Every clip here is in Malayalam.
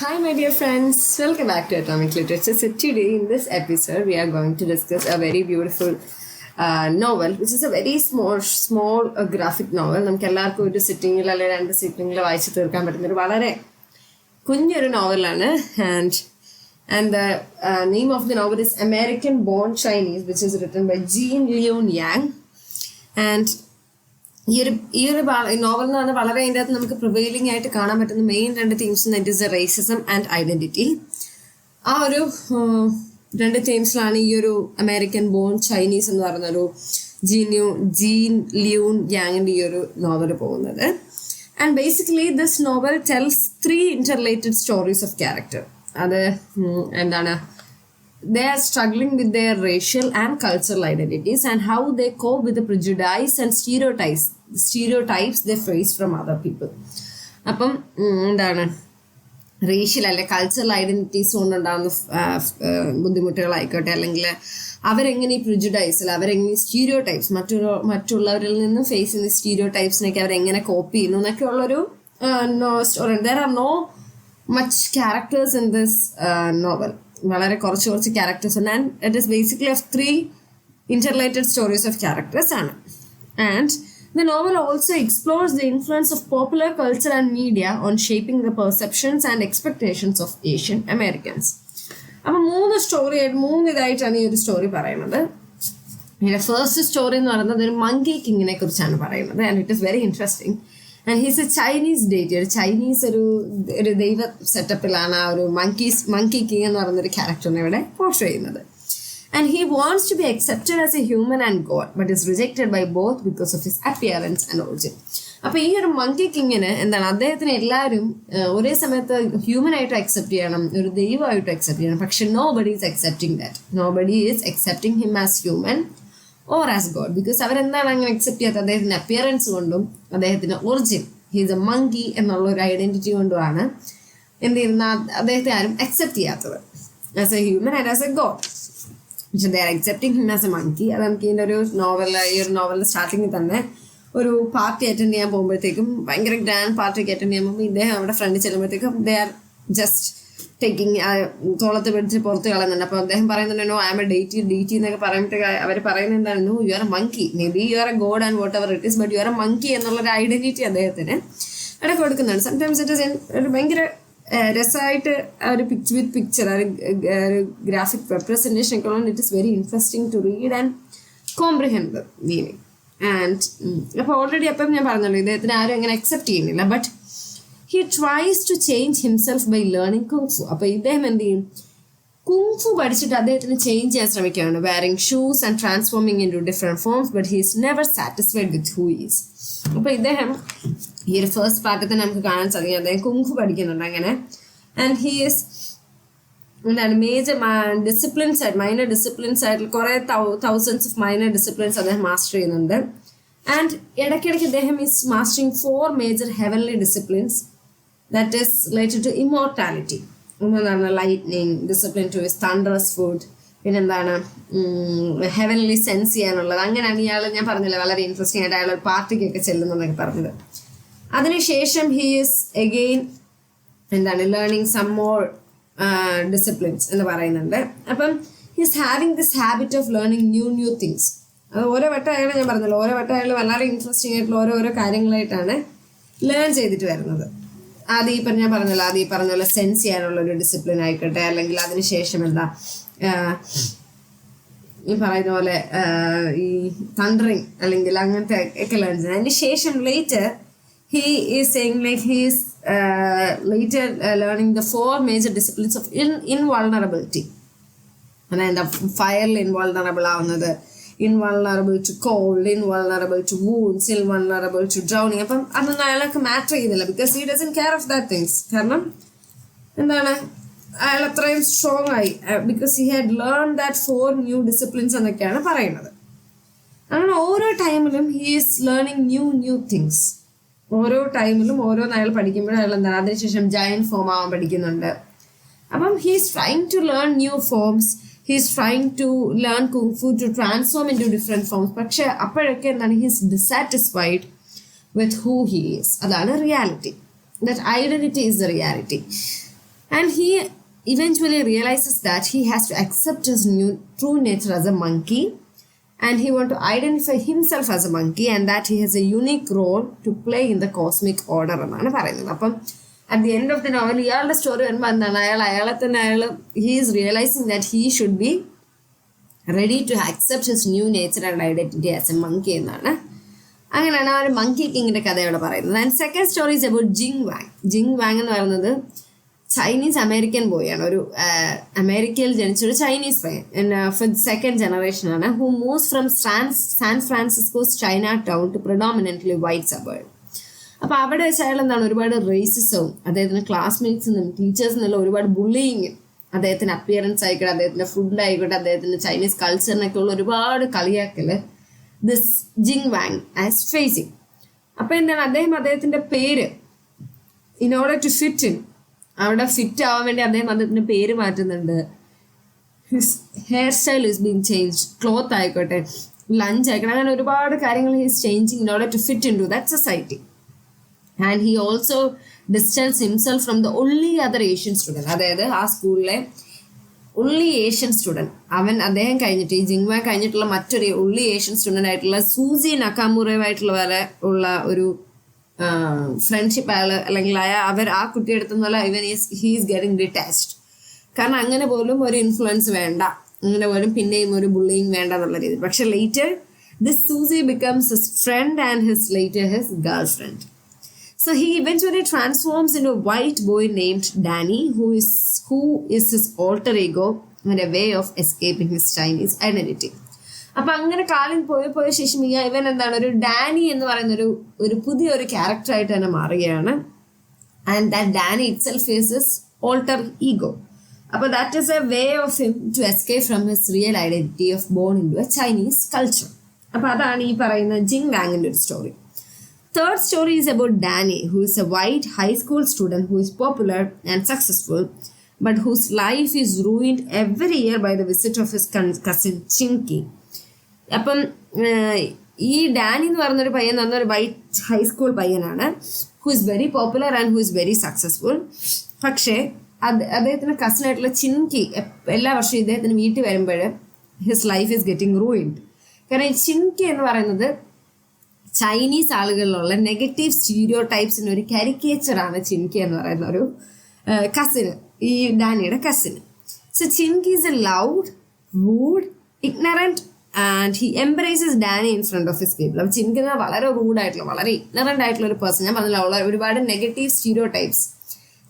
Hi, my dear friends. Welcome back to Atomic Literature. So today, in this episode, we are going to discuss a very beautiful novel, which is a very small graphic novel. നമുക്ക് എല്ലാവർക്കും ഒരു സിറ്റിങ്ങിൽ അല്ലെങ്കിൽ 2 സിറ്റിങ്ങിൽ വായിച്ചു തീർക്കാൻ പറ്റുന്ന ഒരു വളരെ കുഞ്ഞൊരു നോവലാണ്. And the name of the novel is American Born Chinese, which is written by Luen Yang. And ഈ ഒരു നോവൽ എന്ന് പറഞ്ഞാൽ വളരെ അതിൻ്റെ അകത്ത് നമുക്ക് പ്രിവെയിലിംഗ് ആയിട്ട് കാണാൻ പറ്റുന്ന main 2 themes that is racism and identity. ആ ഒരു 2 തീംസിലാണ് ഈ ഒരു അമേരിക്കൻ ബോൺ ചൈനീസ് എന്ന് പറയുന്ന ഒരു ജീൻ ലിയൂൺ യാങ്ങിൻ്റെ ഈ ഒരു നോവൽ പോകുന്നത്. And basically this novel tells 3 interrelated stories of character. അത് എന്താണ്, they are struggling with their racial and cultural identities and how they cope with the prejudice and stereotypes they face from other people. അപ്പം എന്താണ്, റേഷ്യൽ അല്ലെ കൾച്ചറൽ ഐഡന്റിറ്റീസ് കൊണ്ടുണ്ടാകുന്ന ബുദ്ധിമുട്ടുകളായിക്കോട്ടെ, അല്ലെങ്കിൽ അവരെങ്ങനെ ഈ പ്രിജുഡൈസിൽ അവരെങ്ങനെ സ്റ്റീരിയോടൈപ്സ് മറ്റുള്ളവരിൽ നിന്നും ഫേസ് ചെയ്യുന്ന സ്റ്റീരിയോടൈപ്സിനൊക്കെ അവരെങ്ങനെ കോപ്പി ചെയ്യുന്നു എന്നൊക്കെ ഉള്ളൊരു story. There are no much characters in this novel. വളരെ കുറച്ച് ക്യാരക്ടേഴ്സ് ഉണ്ട്. And it is basically of 3 interrelated stories of characters ആണ്. And the novel also explores the influence of popular culture and media on shaping the perceptions and expectations of Asian Americans. അപ്പം 3 ഇതായിട്ടാണ് ഈ ഒരു സ്റ്റോറി പറയുന്നത്. ഇതിന്റെ ഫസ്റ്റ് സ്റ്റോറി എന്ന് പറയുന്നത് ഒരു മങ്കി കിങ്ങിനെ കുറിച്ചാണ് പറയുന്നത്. And it is very interesting. And he's A Chinese deity, ഒരു ചൈനീസ് ഒരു ദൈവ സെറ്റപ്പിലാണ് ആ ഒരു മങ്കി കിങ് എന്ന് പറയുന്നൊരു ക്യാരക്ടറിനെ ഇവിടെ പോർട്രേ ചെയ്യുന്നത്. And he wants to be accepted as a human and god but is rejected by both because of his appearance and origin. അപ്പൊ ഈ ഒരു മങ്കി കിങ്ങിന് എന്താണ്, അദ്ദേഹത്തിന് എല്ലാവരും ഒരേ സമയത്ത് ഹ്യൂമൻ ആയിട്ട് അക്സെപ്റ്റ് ചെയ്യണം, ഒരു ദൈവമായിട്ട് അക്സെപ്റ്റ് ചെയ്യണം. പക്ഷെ nobody is accepting that. Nobody is accepting him as human or as God. Because അവരെന്താണ് അങ്ങനെ അക്സെപ്റ്റ് ചെയ്യാത്തത്? അദ്ദേഹത്തിന്റെ അപ്പിയറൻസ് കൊണ്ടും അദ്ദേഹത്തിന്റെ ഒറിജിൻ, ഹീസ് എ മങ്കി എന്നുള്ള ഒരു ഐഡന്റിറ്റി കൊണ്ടുമാണ് എന്ത് ചെയ്യുന്ന അദ്ദേഹത്തെ ആരും അക്സെപ്റ്റ് ചെയ്യാത്തത് as a human and as a god. പക്ഷെ they are accepting him as a monkey. അത് നമുക്ക് ഇതിൻ്റെ ഒരു ഈ ഒരു നോവലിന്റെ സ്റ്റാർട്ടിങ്ങിൽ തന്നെ ഒരു പാർട്ടി അറ്റൻഡ് ചെയ്യാൻ പോകുമ്പോഴത്തേക്കും, ഭയങ്കര ഗ്രാൻഡ് പാർട്ടിക്ക് അറ്റൻഡ് ചെയ്യാൻ പോകുമ്പോൾ ഇദ്ദേഹം അവിടെ ഫ്രണ്ടിൽ ചെല്ലുമ്പോഴത്തേക്കും ദേ ആർ ജസ്റ്റ് ടേക്കിങ് തോളത്ത് പിടിച്ച് പുറത്ത് കളയുന്നുണ്ട്. അപ്പോൾ അദ്ദേഹം പറയുന്നുണ്ട്, no I am a deity എന്നൊക്കെ പറയുമ്പോഴത്തേക്ക് അവർ പറയുന്നത് എന്താണ്, no you are a monkey, maybe you are a god and whatever it is, but you are a monkey എന്നുള്ളൊരു ഐഡന്റിറ്റി അദ്ദേഹത്തിന് അവിടെ കൊടുക്കുന്നുണ്ട്. സംടൈംസ് ഇറ്റ് ഇസ് ഒരു ഭയങ്കര രസമായിട്ട് ഒരു പിക്ചർ ഒരു ഗ്രാഫിക് റെപ്രസെൻറ്റേഷൻ ഒക്കെ ഉള്ളത്. It is very interesting to read and comprehend the meaning. And അപ്പോൾ ഓൾറെഡി അപ്പം ഞാൻ പറഞ്ഞല്ലോ, ഇദ്ദേഹത്തിന് ആരും അങ്ങനെ അക്സെപ്റ്റ് ചെയ്യുന്നില്ല. But he tries to change himself by learning kung fu. അപ്പോൾ ഇദ്ദേഹം എന്ത് ചെയ്യും, കുങ്ഫു പഠിച്ചിട്ട് അദ്ദേഹത്തിന് ചേഞ്ച് ചെയ്യാൻ ശ്രമിക്കുകയാണ്. wearing shoes and transforming into different forms, but he is never satisfied with who he is. അപ്പോൾ ഇദ്ദേഹം ഈ ഒരു ഫസ്റ്റ് പാർട്ടിൽ തന്നെ നമുക്ക് കാണാൻ സാധിക്കും, അദ്ദേഹം കുങ്ഫു പഠിക്കുന്നുണ്ട് അങ്ങനെ. ആൻഡ് ഹി ഈസ് എന്താണ് മേജർ ഡിസിപ്ലിൻസ് ആയിട്ട്, മൈനർ ഡിസിപ്ലിൻസ് ആയിട്ട് കുറേ തൗസൻഡ്സ് ഓഫ് മൈനർ ഡിസിപ്ലിൻസ് അദ്ദേഹം മാസ്റ്റർ ചെയ്യുന്നുണ്ട്. ആൻഡ് ഇടയ്ക്കിടയ്ക്ക് അദ്ദേഹം is mastering 4 major heavenly disciplines that is related to immortality. എന്താണ് lightning discipline two is thunderous food, പിന്നെന്താണ് ഹെവൻലി സെൻസ് ചെയ്യാനുള്ളത്. അങ്ങനെയാണ് ഇയാൾ, ഞാൻ പറഞ്ഞില്ല വളരെ ഇൻട്രസ്റ്റിംഗ് ആയിട്ട് അയാൾ ഒരു പാർട്ടിക്കൊക്കെ ചെല്ലുന്നതൊക്കെ പറഞ്ഞത്. അതിനുശേഷം ഹി ഈസ് അഗെയിൻ എന്താണ് ലേണിങ് സം മോർ ഡിസിപ്ലിൻസ് എന്ന് പറയുന്നുണ്ട്. അപ്പം he is having this habit of learning new things. അത് ഓരോ വട്ടം അയാൾ, ഞാൻ പറഞ്ഞല്ലോ, ഓരോ വട്ടം അയാൾ വളരെ ഇൻട്രസ്റ്റിംഗ് ആയിട്ടുള്ള ഓരോരോ കാര്യങ്ങളായിട്ടാണ് ലേൺ ചെയ്തിട്ട് വരുന്നത്. ആദ്യം ഈ പറഞ്ഞ പോലെ സെൻസ് ചെയ്യാനുള്ള ഒരു ഡിസിപ്ലിൻ ആയിക്കോട്ടെ, അല്ലെങ്കിൽ അതിനുശേഷം എന്താ ഈ പറയുന്ന പോലെ ഈ തണ്ടറിങ് അല്ലെങ്കിൽ അങ്ങനത്തെ ഒക്കെ ലേൺ ചെയ്യുന്നത്. അതിന് ശേഷം later he is saying like he is later learning the 4 major disciplines of invulnerability. അതെന്താ, ഫയറിൽ ഇൻവൾണറബിൾ ആവുന്നത്, invulnerable to cold, invulnerable to wounds, invulnerable to drowning. അപ്പം അതൊന്നും അയാൾക്ക് മാറ്റർ ചെയ്യുന്നില്ല, because he doesn't care of that things. കാരണം എന്താണ്, അയാൾ അത്രയും സ്ട്രോങ് ആയി, because he had learn that 4 new disciplines എന്നൊക്കെയാണ് പറയുന്നത്. അങ്ങനെ ഓരോ ടൈമിലും he is learning new things. ഓരോ ടൈമിലും ഓരോന്ന് അയാൾ പഠിക്കുമ്പോഴും അയാൾ എന്താണ്, അതിനുശേഷം ജയന്റ് ഫോം ആവാൻ പഠിക്കുന്നുണ്ട്. അപ്പം he is trying to learn new forms. He is trying to learn kung fu to transform into different forms. പക്ഷെ അപ്പോഴൊക്കെ എന്താണ്, he is dissatisfied with who he is. അതാണ് reality. That identity is the reality. And he eventually realizes that he has to accept his new true nature as a monkey, and he wants to identify himself as a monkey, and that he has a unique role to play in the cosmic order എന്നാണ് പറയുന്നത്. അപ്പം at the end of the novel ഇയാളുടെ സ്റ്റോറി വരുമ്പോൾ എന്താണ്, അയാളെ തന്നെ he is realising that he should be ready to accept his new nature and identity as a monkey എന്നാണ്. അങ്ങനെയാണ് ആ ഒരു മങ്കി കിങ്ങിന്റെ കഥയോടെ പറയുന്നത്. And second story is about Jin Wang. Jin Wang എന്ന് പറയുന്നത് ചൈനീസ് അമേരിക്കൻ ബോയാണ്, ഒരു അമേരിക്കയിൽ ജനിച്ചൊരു ചൈനീസ് പയ്യൻ, സെക്കൻഡ് ജനറേഷൻ ആണ്, who moves from San Francisco's China town to predominantly white suburb. അപ്പോൾ അവിടെ വെച്ച് അയാൾ എന്താണ്, ഒരുപാട് റേസിസവും അദ്ദേഹത്തിന് ക്ലാസ്മേറ്റ്സിനും ടീച്ചേഴ്സിനെല്ലാം ഒരുപാട് ബുള്ളിങ്, അദ്ദേഹത്തിന്റെ അപ്പിയറൻസ് ആയിക്കോട്ടെ, അദ്ദേഹത്തിന്റെ ഫുഡ് ആയിക്കോട്ടെ, അദ്ദേഹത്തിന്റെ ചൈനീസ് കൾച്ചറിനൊക്കെ ഉള്ള ഒരുപാട് കളിയാക്കല് this Jing Wang as facing. അപ്പോൾ എന്താണ്, അദ്ദേഹത്തിന്റെ പേര് in order to fit in, അവിടെ ഫിറ്റ് ആവാൻ വേണ്ടി അദ്ദേഹത്തിന്റെ പേര് മാറ്റുന്നുണ്ട്. His hair style is being change, cloth ആയിക്കോട്ടെ, ലഞ്ച് ആയിക്കോട്ടെ, അങ്ങനെ ഒരുപാട് കാര്യങ്ങൾ he's changing in order to fit in to that society. And he also distance himself from the only other Asian student, അതായത് ആ സ്കൂളിലെ ഒൺലി ഏഷ്യൻ സ്റ്റുഡൻറ്, അദ്ദേഹം കഴിഞ്ഞിട്ട്, ഈ ജിങ് വാങ് കഴിഞ്ഞിട്ടുള്ള മറ്റൊരു ഒൺലി ഏഷ്യൻ സ്റ്റുഡൻ്റ് ആയിട്ടുള്ള സൂസി നക്കാമുറയുമായിട്ടുള്ള വരെ ഉള്ള ഒരു ഫ്രണ്ട്ഷിപ്പ് അയാൾ, അല്ലെങ്കിൽ അവർ ആ കുട്ടിയെ എടുത്തുന്നല്ല ഇവൻ ഹീസ് ഗെറ്റിംഗ് ഡിറ്റാച്ച്ഡ്. കാരണം അങ്ങനെ പോലും ഒരു ഇൻഫ്ലുവൻസ് വേണ്ട, അങ്ങനെ പോലും പിന്നെയും ഒരു ബുള്ളിങ് വേണ്ട എന്നുള്ള രീതിയിൽ. പക്ഷെ later this Susie becomes his friend and later his girlfriend. So he eventually transforms into a white boy named Danny, who is his alter ego and a way of escaping his Chinese identity. അപ്പൊ അങ്ങനെ കാലം പോയ ശേഷം ഇവൻ എന്താണ്, ഒരു ഡാനി എന്ന് പറയുന്ന ഒരു പുതിയൊരു ക്യാരക്ടറായിട്ട് തന്നെ മാറുകയാണ്. And that Danny itself is his alter ego. അപ്പൊ that is a way of him to escape from his real identity of born in to a Chinese culture. അപ്പൊ അതാണ് ഈ പറയുന്ന ജിങ് വാങ്ങിന്റെ ഒരു story. Third story is about Danny, who is a white high school student who is popular and successful, but whose life is ruined every year by the visit of his cousin Chinky. അപ്പം ഈ ഡാനി എന്ന് പറയുന്നൊരു പയ്യൻ ഒരു വൈറ്റ് ഹൈസ്കൂൾ പയ്യനാണ്, who is very popular and who is very successful. പക്ഷേ അദ്ദേഹത്തിന്റെ കസിനായിട്ടുള്ള ചിൻകി എല്ലാ വർഷവും ഇദ്ദേഹത്തിന് വീട്ടിൽ വരുമ്പോൾ his life is getting ruined. കാരണം ഈ ചിൻകി എന്ന് പറയുന്നത് ചൈനീസ് ആളുകളിലുള്ള നെഗറ്റീവ് സ്റ്റീരിയോ ടൈപ്സിന് ഒരു കാരിക്കേച്ചറാണ് ചിൻകി എന്ന് പറയുന്ന ഒരു കസിന്, ഈ ഡാനിയുടെ കസിന്. So Chinkee is a loud, rude, ignorant and he embraces Danny in front of his people. അപ്പോൾ ചിൻകി എന്ന് വളരെ റൂഡായിട്ടുള്ള, വളരെ ഇഗ്നറന്റ് ആയിട്ടുള്ള ഒരു പേഴ്സൺ. ഞാൻ പറഞ്ഞില്ല, ഒരുപാട് നെഗറ്റീവ് സ്റ്റീരിയോ ടൈപ്സ്,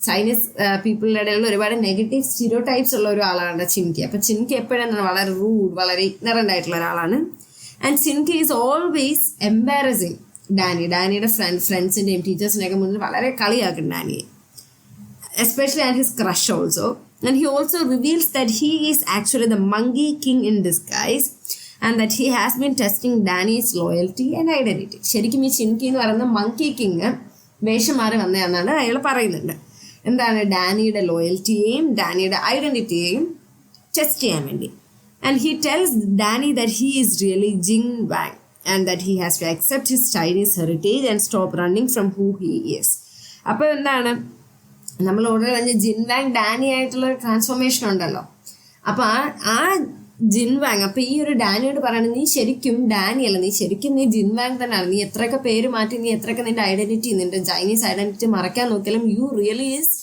ചൈനീസ് പീപ്പിളിൻ്റെ ഇടയിൽ ഒരുപാട് നെഗറ്റീവ് സ്റ്റീരിയോ ടൈപ്സ് ഉള്ള ഒരാളാണ് ചിൻകി. അപ്പോൾ ചിൻകി എപ്പോഴും വളരെ റൂഡ്, വളരെ ഇഗ്നറന്റ് ആയിട്ടുള്ള ഒരാളാണ്. And Chinkee is always embarrassing ഡാനിയുടെ ഫ്രണ്ട്സിൻ്റെയും ടീച്ചേഴ്സിൻ്റെയൊക്കെ മുന്നിൽ വളരെ കളിയാക്കും ഡാനിയെ, especially and his crush also. And he also reveals that he is actually the monkey king in disguise and that he has been testing Danny's loyalty and identity. ശരിക്കും ഈ ചിൻകി എന്ന് പറയുന്ന മങ്കി കിങ് വേഷം മാറി വന്നതാണെന്നാണ് അയാൾ പറയുന്നുണ്ട്. എന്താണ്, ഡാനിയുടെ ലോയൽറ്റിയെയും ഡാനിയുടെ ഐഡന്റിറ്റിയെയും ടെസ്റ്റ് ചെയ്യാൻ വേണ്ടി. And he tells Danny that he is really Jing Wang and that he has to accept his Chinese heritage and stop running from who he is. അപ്പോൾ എന്താണ്, നമ്മൾ ഓൾറെഡി പറഞ്ഞ ജിൻ വാങ് ഡാനി ആയിട്ടുള്ള ട്രാൻസ്ഫോർമേഷൻ ഉണ്ടല്ലോ. അപ്പോൾ ആ ജിൻ വാങ്, അപ്പോൾ ഈ ഒരു ഡാനിയോട് പറയണത്, നീ ശരിക്കും ഡാനി അല്ല, നീ ശരിക്കും നീ ജിൻ വാങ് തന്നെയാണ്. നീ എത്രയൊക്കെ പേര് മാറ്റി, നീ എത്രയൊക്കെ നിന്റെ ഐഡന്റിറ്റി, നിന്റെ ചൈനീസ് ഐഡന്റിറ്റി മറക്കാൻ നോക്കിയാലും you really is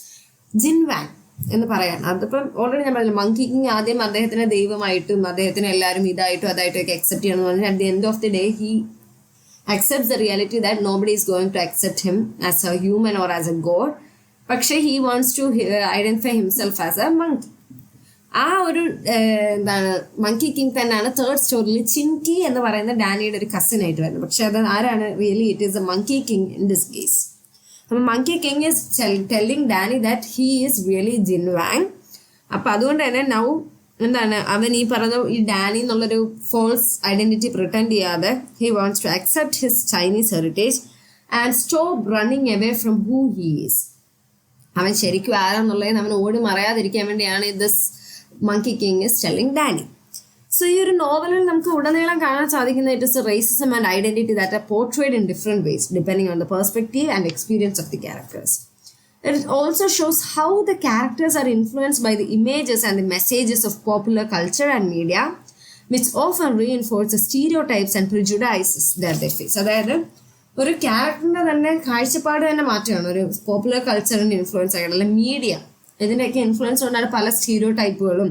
Jin Wang എന്ന് പറയാൻ. അതിപ്പം ഓൾറെഡി ഞാൻ പറഞ്ഞില്ല, മങ്കി കിങ് ആദ്യം അദ്ദേഹത്തിന് ദൈവമായിട്ടും അദ്ദേഹത്തിന് എല്ലാവരും ഇതായിട്ടും അതായിട്ടും ഒക്കെ അക്സെപ്റ്റ് ചെയ്യണം എന്ന് പറഞ്ഞാൽ at the end of the day he accepts the reality that nobody is going to accept him as a human or as a god. പക്ഷേ he wants to identify himself as a monkey. ആ ഒരു എന്താണ് മങ്കി കിങ് തന്നെയാണ് തേർഡ് സ്റ്റോറിയിൽ ചിൻകി എന്ന് പറയുന്ന ഡാനിയുടെ ഒരു കസിൻ ആയിട്ട് വരുന്നത്. പക്ഷെ അത് ആരാണ്, really it is a monkey king in this case. അപ്പം monkey king is telling Danny that he is really Jin Wang. അപ്പം അതുകൊണ്ട് തന്നെ നൗ എന്താണ്, അവൻ ഈ പറഞ്ഞ ഈ ഡാനി എന്നുള്ളൊരു ഫോൾസ് ഐഡന്റിറ്റി പ്രിട്ടൻഡ് ചെയ്യാതെ he wants to accept his Chinese heritage and stop running away from who he is. അവൻ ശരിക്കും ആരാന്നുള്ളതിന് അവൻ ഓടി മറയാതിരിക്കാൻ വേണ്ടിയാണ് this monkey king is telling Danny. So ഈ ഒരു നോവലിൽ നമുക്ക് ഉടനീളം കാണാൻ സാധിക്കുന്ന it is racism and identity that are portrayed in different ways depending on the perspective and experience of the characters. It also shows how the characters are influenced by the images and the messages of popular culture and media, which often reinforce the stereotypes and prejudices that they face. അതായത് ഒരു ക്യാരക്ടറിന്റെ തന്നെ കാഴ്ചപ്പാട് തന്നെ മാറ്റുകയാണ് ഒരു പോപ്പുലർ കൾച്ചറിന്റെ ഇൻഫ്ലുവൻസ് ആയിട്ട്, അല്ലെങ്കിൽ മീഡിയ ഇതിൻ്റെയൊക്കെ ഇൻഫ്ലുവൻസ് കൊണ്ടാണ് പല സ്റ്റീരിയോ ടൈപ്പുകളും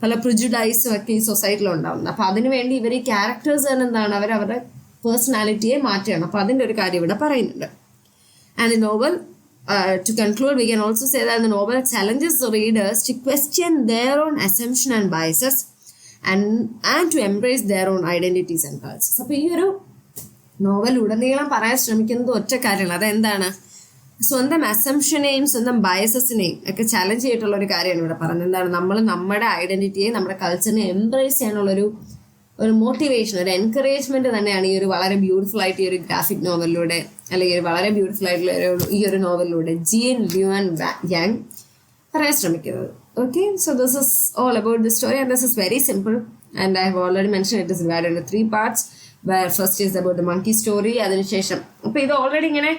പല പ്രിജുഡൈസും ഒക്കെ ഈ സൊസൈറ്റിയിൽ ഉണ്ടാകുന്നത്. അപ്പോൾ അതിനുവേണ്ടി ഇവർ ഈ ക്യാരക്ടേഴ്സ് തന്നെ എന്താണ് അവരുടെ പേഴ്സണാലിറ്റിയെ മാറ്റുകയാണ്. അപ്പോൾ അതിൻ്റെ ഒരു കാര്യം ഇവിടെ പറയുന്നുണ്ട്. And the novel, to conclude, we can also say that the novel challenges the readers to question their own assumption and biases and to embrace their own identities and cultures. അപ്പോൾ ഈ ഒരു നോവൽ ഉടനീളം പറയാൻ ശ്രമിക്കുന്നത് ഒറ്റ കാര്യമാണ്. അതെന്താണ്? സ്വന്തം അസംഷനെയും സ്വന്തം ബയസസിനെയും ഒക്കെ ചലഞ്ച് ചെയ്തിട്ടുള്ള ഒരു കാര്യമാണ് ഇവിടെ പറയുന്നത്. എന്താണ്? നമ്മൾ നമ്മുടെ ഐഡന്റിറ്റിയെ നമ്മുടെ കൾച്ചറിനെ എംബ്രേസ് ചെയ്യാനുള്ളൊരു മോട്ടിവേഷൻ, ഒരു എൻകറേജ്മെന്റ് തന്നെയാണ് ഈ ഒരു വളരെ ബ്യൂട്ടിഫുൾ ആയിട്ട് ഈ ഒരു ഗ്രാഫിക് നോവലിലൂടെ, അല്ലെങ്കിൽ വളരെ ബ്യൂട്ടിഫുൾ ആയിട്ടുള്ള ഈ ഒരു നോവലിലൂടെ ജീൻ ല്യൂൻ യാങ് പറയാൻ ശ്രമിക്കുന്നത്. Okay, so this is all about the story, and this is very simple, and I have already mentioned it is divided into 3 parts, where first is about the monkey story. അതിനുശേഷം അപ്പോൾ ഇത് ഓൾറെഡി ഇങ്ങനെ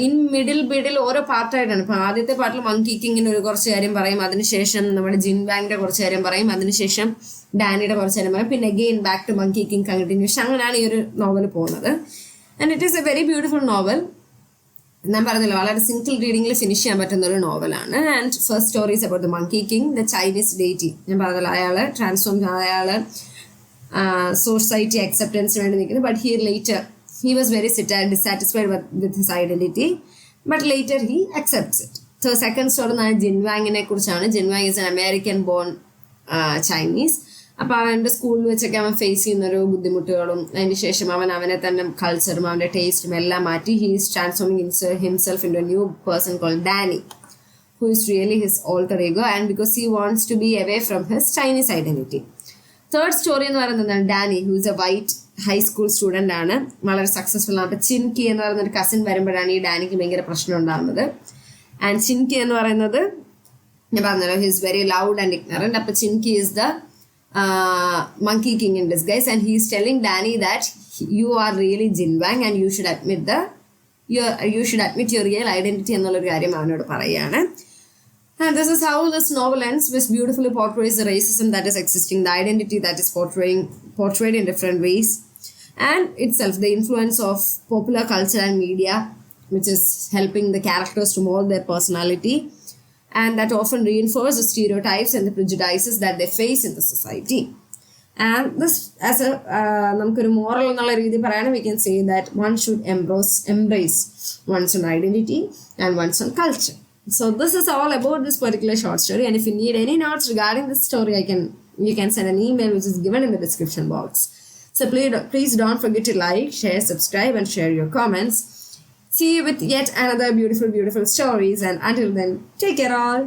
ഇൻ മിഡിൽ ഓരോ പാർട്ടായിട്ടാണ്. ഇപ്പോൾ ആദ്യത്തെ പാർട്ടിൽ മങ്കി കിങ്ങിന് ഒരു കുറച്ച് കാര്യം പറയും, അതിനുശേഷം നമ്മുടെ ജിൻ ബാങ്കിന്റെ കുറച്ച് കാര്യം പറയും, അതിനുശേഷം ഡാനിയുടെ കുറച്ച് കാര്യം പറയും, പിന്നെ again back to monkey king continuation. അങ്ങനെയാണ് ഈ ഒരു നോവൽ പോകുന്നത്. And it is a very beautiful novel. ഞാൻ പറഞ്ഞല്ലോ വളരെ സിംഗിൾ റീഡിങ്ങിൽ ഫിനിഷ് ചെയ്യാൻ പറ്റുന്ന ഒരു നോവലാണ്. And first stories about the monkey king, the Chinese deity. ഞാൻ പറഞ്ഞല്ലോ അയാൾ ട്രാൻസ്ഫോം, അയാൾ സൊസൈറ്റി അക്സെപ്റ്റൻസിന് വേണ്ടി നിൽക്കുന്നു. But here later he was very dissatisfied with his identity, but later he accepts it. So second story ജിൻവാങ്ങിനെ കുറിച്ചാണ്. ജിൻവാങ് is an American born Chinese. അപ്പോൾ അവൻ്റെ സ്കൂളിൽ വെച്ചൊക്കെ അവൻ ഫേസ് ചെയ്യുന്നൊരു ബുദ്ധിമുട്ടുകളും അതിന് ശേഷം അവനെ തന്നെ കൾച്ചറും അവൻ്റെ ടേസ്റ്റും എല്ലാം മാറ്റി he is transforming himself into a new person called Danny, who is really his alter ego, and because he wants to be away from his Chinese identity. Third story എന്ന് പറയുന്നത് Danny, who is a white high school student ആണ്, വളരെ സക്സസ്ഫുൾ ആണ്. അപ്പോൾ ചിൻകി എന്ന് പറയുന്ന ഒരു കസിൻ വരുമ്പോഴാണ് ഈ ഡാനിക്ക് ഭയങ്കര പ്രശ്നം ഉണ്ടാകുന്നത്. ആൻഡ് ചിൻകി എന്ന് പറയുന്നത് ഞാൻ പറഞ്ഞല്ലോ he is very loud and ignorant. അപ്പോൾ Chinkee is the monkey king in disguise, and he is telling Danny that you are really Jinwang and you should admit your real identity എന്നുള്ളൊരു കാര്യം അവനോട് പറയുകയാണ്. And this is how this novel ends, which beautifully portrays the racism that is existing, the identity that is portrayed in different ways, and itself the influence of popular culture and media, which is helping the characters to mold their personality, and that often reinforce the stereotypes and the prejudices that they face in the society. And this, as a നമുക്കൊരു moral എന്നുള്ള രീതി പറയുകയാണെങ്കിൽ we can say that one should embrace one's own identity and one's own culture. So this is all about this particular short story, and if you need any notes regarding this story, you can send an email which is given in the description box. So please don't forget to like, share, subscribe, and share your comments. See you with yet another beautiful stories, and until then, take care all.